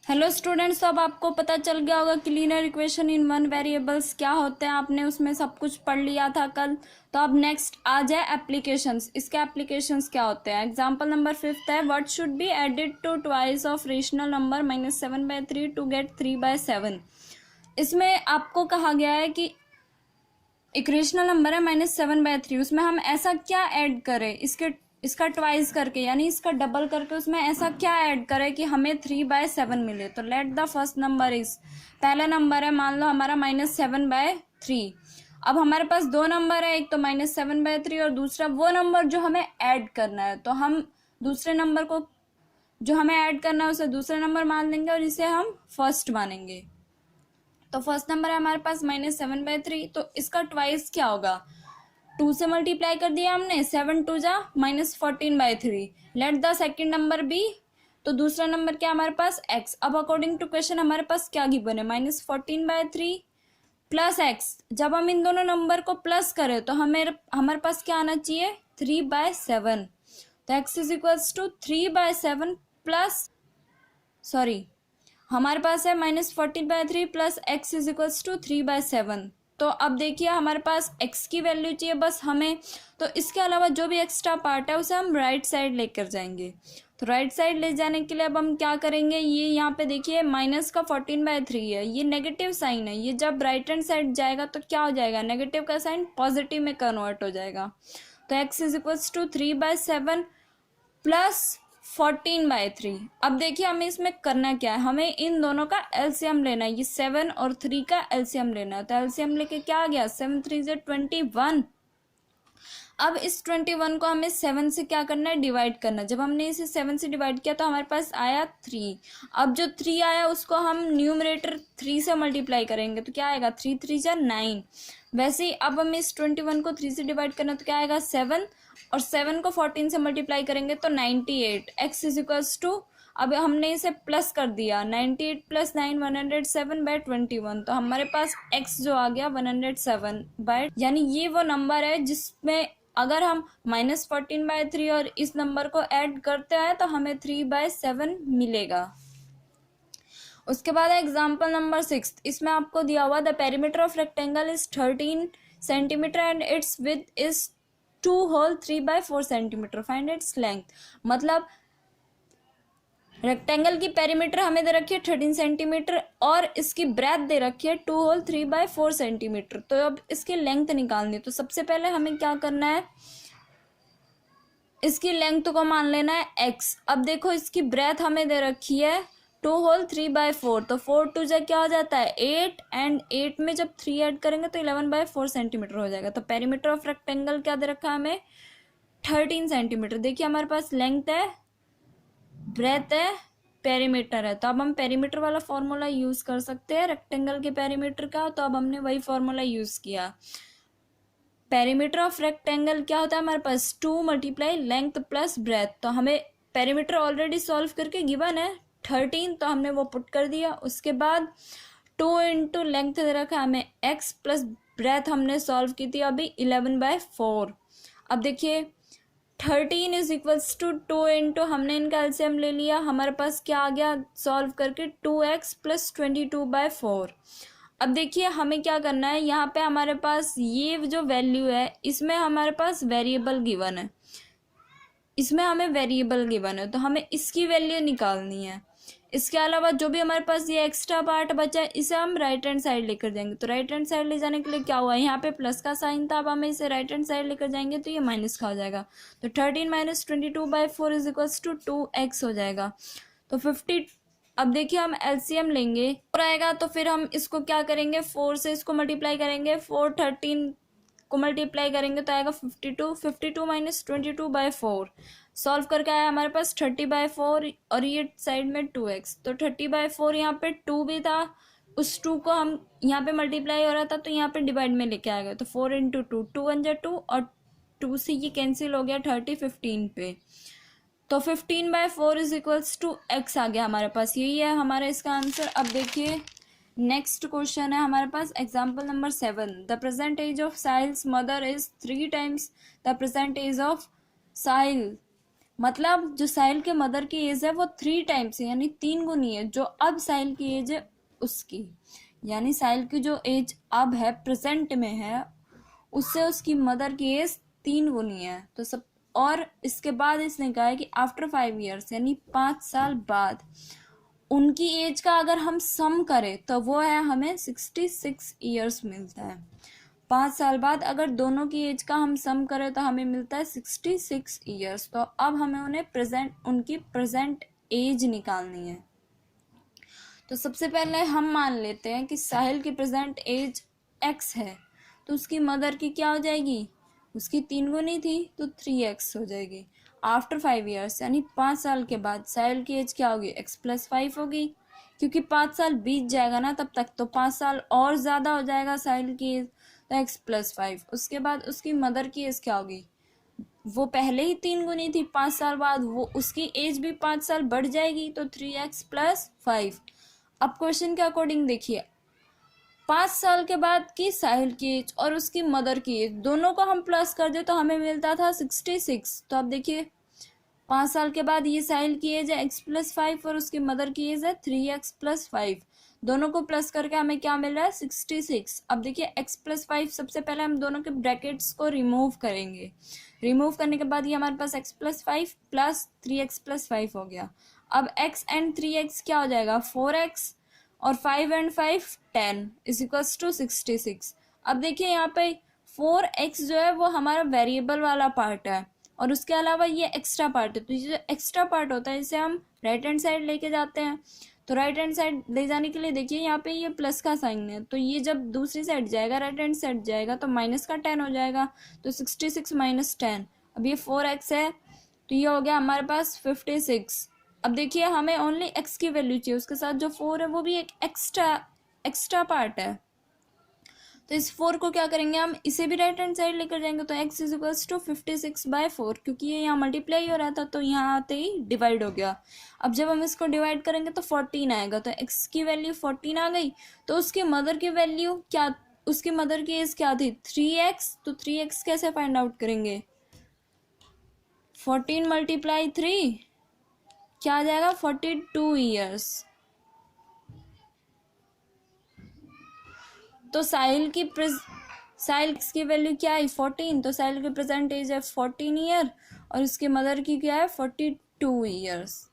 Hello students, अब आपको पता चल गया होगा कि linear equation in one variables क्या होते हैं। आपने उसमें सब कुछ पढ़ लिया था कल। तो अब नेक्स्ट आ जाए एप्लीकेशंस। इसके एप्लीकेशंस क्या होते हैं। एग्जांपल नंबर 5 है, what should be added to twice of rational number -7/3 to get 3/7। इसमें आपको कहा गया है कि एक रेशनल नंबर है -7/3, उसमें हम ऐसा क्या ऐड करें इसका ट्वाइस करके, यानी इसका डबल करके उसमें ऐसा क्या ऐड करें कि हमें 3/7 मिले। तो let the first number is, पहला नंबर है मान लो हमारा -7/3। अब हमारे पास दो नंबर है, एक तो -7/3 और दूसरा वो नंबर जो हमें ऐड करना है। तो हम दूसरे नंबर को जो हमें ऐड करना है उसे दूसरा नंबर मान लेंगे और इसे हम फर्स्ट मानेंगे। तो फर्स्ट नंबर है हमारे पास -7/3, तो इसका ट्वाइस क्या होगा। 2 से मल्टीप्लाई कर दिया हमने, 7 2 जा -14/3। Let the second number be, तो दूसरा नंबर क्या हमारे पास x। अब अकॉर्डिंग टू क्वेश्चन हमारे पास क्या गिवन है, -14/3 प्लस x। जब हम इन दोनों नंबर को प्लस करें तो हमारे पास क्या आना चाहिए, 3/7। तो x is equals to 3/7 plus, sorry, हमारे पास है -14/3 plus x is equals to 3/7। तो अब देखिए हमारे पास x की वैल्यू चाहिए बस हमें। तो इसके अलावा जो भी एक्स्ट्रा पार्ट है उसे हम राइट साइड लेकर जाएंगे। तो राइट साइड ले जाने के लिए अब हम क्या करेंगे, ये यहाँ पे देखिए माइनस का 14/3 है, ये नेगेटिव साइन है। ये जब राइट हैंड साइड जाएगा तो क्या हो जाएगा, नेगेटिव का साइन पॉजिटिव में कन्वर्ट हो जाएगा। तो x is equals to 3/7 plus 14/3। अब देखिए हमें इसमें करना क्या है, हमें इन दोनों का एलसीएम लेना है। ये 7 और 3 का एलसीएम लेना है। तो एलसीएम लेके क्या आ गया, 7 3 से 21। अब इस 21 को हमें 7 से क्या करना है, डिवाइड करना है। जब हमने इसे 7 से डिवाइड किया तो हमारे पास आया 3। अब जो 3 आया उसको हम न्यूमरेटर 3 से मल्टीप्लाई करेंगे तो क्या आएगा, 3 3 जा 9। वैसे ही अब हमें इस 21 को 3 से डिवाइड करना तो क्या आएगा, 7, और 7 को 14 से मल्टीप्लाई करेंगे तो 98। एक्स इज इक्वल्स टू, अब हमने इसे प्लस कर दिया, 98 प्लस 9 107/21। तो हमारे पास x जो आ गया 107, यानी ये वो नंबर है जिसमें अगर हम -14/3 और इस नंबर को ऐड करते हैं तो हमें 3/7 मिलेगा। उसके बाद एग्जाम्पल नंबर 6, इसमें आपको दिया हुआ the perimeter of rectangle is 13 centimetre and its width is 2 whole 3/4 centimetre, find its length. मतलब रेक्टेंगल की पेरीमीटर हमें दे रखी है 13 सेंटीमीटर और इसकी ब्रेथ दे रखी है 2 होल 3/4 सेंटीमीटर। तो अब इसकी लेंथ निकालनी है। तो सबसे पहले हमें क्या करना है, इसकी लेंथ को मान लेना है x। अब देखो इसकी ब्रेथ हमें दे रखी है 2 होल 3/4, तो 4 2 जा क्या हो जाता है 8, एंड 8 में जब 3 ऐड करेंगे तो 11/4 सेंटीमीटर हो जाएगा। तो पेरीमीटर ऑफ रेक्टेंगल क्या दे रखा है हमें, 13 सेंटीमीटर। देखिए हमारे पास लेंथ है, ब्रेथ है, पेरीमीटर है। तो अब हम पेरीमीटर वाला फॉर्मूला यूज कर सकते हैं रेक्टेंगल के पेरीमीटर का। तो अब हमने वही फॉर्मूला यूज किया। पेरीमीटर ऑफ रेक्टेंगल क्या होता है हमारे पास, 2 मल्टीप्लाई लेंथ प्लस ब्रेथ। तो हमें पेरीमीटर ऑलरेडी सॉल्व करके गिवन है 13, तो हमने वो पुट कर दिया। उसके बाद 2 इंटू लेंथ दे रखा हमें x प्लस ब्रेथ हमने सॉल्व की थी अभी 11/4। अब देखिए 13 इज इक्वल्स टू 2 इंटू, हमने इनका एलसीएम ले लिया, हमारे पास क्या आ गया सॉल्व करके 2x प्लस 22/4। अब देखिए हमें क्या करना है, यहाँ पे हमारे पास ये जो वैल्यू है इसमें हमारे पास वेरिएबल गिवन है, इसमें हमें वेरिएबल गिवन है, तो हमें इसकी वैल्यू निकालनी है। इसके अलावा जो भी हमारे पास ये एक्स्ट्रा पार्ट बचा है इसे हम राइट हैंड साइड लेकर जाएंगे। तो राइट हैंड साइड ले जाने के लिए क्या हुआ, यहाँ पे प्लस का साइन था, अब हमें इसे राइट हैंड साइड लेकर जाएंगे तो ये माइनस का हो जाएगा। तो 13 - 22/4 इज इक्वल्स टू 2x हो जाएगा। तो 50, अब देखिए हम एलसीएम लेंगे और आएगा तो फिर हम इसको क्या करेंगे, 4 से इसको मल्टीप्लाई करेंगे, 4 13 को मल्टीप्लाई करेंगे तो आएगा 52। 52 - 22/4 सॉल्व करके आया हमारे पास 30/4 और ये साइड में 2x। तो 30/4 यहाँ पे 2 भी था, उस 2 को हम यहाँ पे मल्टीप्लाई हो रहा था तो यहाँ पे डिवाइड में लेके आ गए। तो 4 इंटू 2, 2 1 जा 2 और 2 से ये कैंसिल हो गया 30 15 पे। तो 15/4 इज इक्वल्स टू x आ गया हमारे पास। यही है हमारा इसका आंसर। अब देखिए नेक्स्ट क्वेश्चन है हमारे पास example number 7, the present age of Sahil's mother is 3 times the present age of Sahil मतलब जो साहिल के मदर की एज है वो 3 टाइम्स है, यानी 3 गुनी है जो अब साहिल की एज है उसकी। यानी साहिल की जो एज अब है प्रेजेंट में है उससे उसकी मदर की एज 3 गुनी है। तो सब, और इसके बाद इसने कहा है कि आफ्टर 5 ईयर्स यानी 5 साल बाद उनकी एज का अगर हम सम करें तो वो है हमें 66 ईयर्स मिलता है। 5 साल बाद अगर दोनों की एज का हम सम करें तो हमें मिलता है 66 ईयर्स। तो अब हमें उनकी प्रेजेंट एज निकालनी है। तो सबसे पहले हम मान लेते हैं कि साहिल की प्रेजेंट एज x है, तो उसकी मदर की क्या हो जाएगी, उसकी 3 गुनी थी तो 3x हो जाएगी। आफ्टर 5 ईयर्स यानी 5 साल के बाद साहिल की एज क्या होगी, x+5 होगी, क्योंकि 5 साल बीत जाएगा ना तब तक, तो 5 साल और ज़्यादा हो जाएगा साहिल की एज, तो x+5। उसके बाद उसकी मदर की एज क्या होगी, वो पहले ही 3 गुनी थी, 5 साल बाद वो उसकी एज भी 5 साल बढ़ जाएगी, तो 3x+5। अब क्वेश्चन के अकॉर्डिंग देखिए, 5 साल के बाद की साहिल की एज और उसकी मदर की एज दोनों को हम प्लस कर दे तो हमें मिलता था 66। तो अब देखिए 5 साल के बाद ये साहिल की एज है x+5 और उसकी मदर की एज है 3x+5, दोनों को प्लस करके हमें क्या मिल रहा है 66। अब देखिए x+5, सबसे पहले हम दोनों के ब्रैकेट्स को रिमूव करेंगे। रिमूव करने के बाद ये हमारे पास x+5 प्लस 3x+5 हो गया। अब x एंड 3x क्या हो जाएगा 4x, और 5 एंड 5 10 इज इक्वल्स टू 66। अब देखिए यहाँ पे 4x जो है वो हमारा वेरिएबल वाला पार्ट है और उसके अलावा ये एक्स्ट्रा पार्ट है। तो ये जो एक्स्ट्रा पार्ट होता है इसे हम राइट हैंड साइड लेके जाते हैं। तो राइट हैंड साइड ले जाने के लिए देखिए यहाँ पे ये प्लस का साइन है, तो ये जब दूसरी साइड जाएगा राइट हैंड साइड जाएगा तो माइनस का 10 हो जाएगा, तो 66 माइनस 10। अब ये 4x है तो ये हो गया हमारे पास 56। अब देखिए हमें ओनली x की वैल्यू चाहिए, उसके साथ जो 4 है वो भी एक एक्स्ट्रा पार्ट है। तो इस 4 को क्या करेंगे हम, इसे भी राइट हैंड साइड लेकर जाएंगे, तो x इज इक्वल्स टू 56/4, क्योंकि ये यहाँ मल्टीप्लाई हो रहा था तो यहाँ आते ही डिवाइड हो गया। अब जब हम इसको डिवाइड करेंगे तो 14 आएगा, तो x की वैल्यू 14 आ गई। तो उसकी मदर की वैल्यू क्या, उसकी मदर की एज क्या थी 3x, तो 3x कैसे फाइंड आउट करेंगे, 14 × 3 क्या आ जाएगा 42 ईयर्स। तो साहिल की वैल्यू क्या है 14, तो साहिल की प्रेजेंट एज है 14 ईयर और उसकी मदर की क्या है 42 ईयर्स।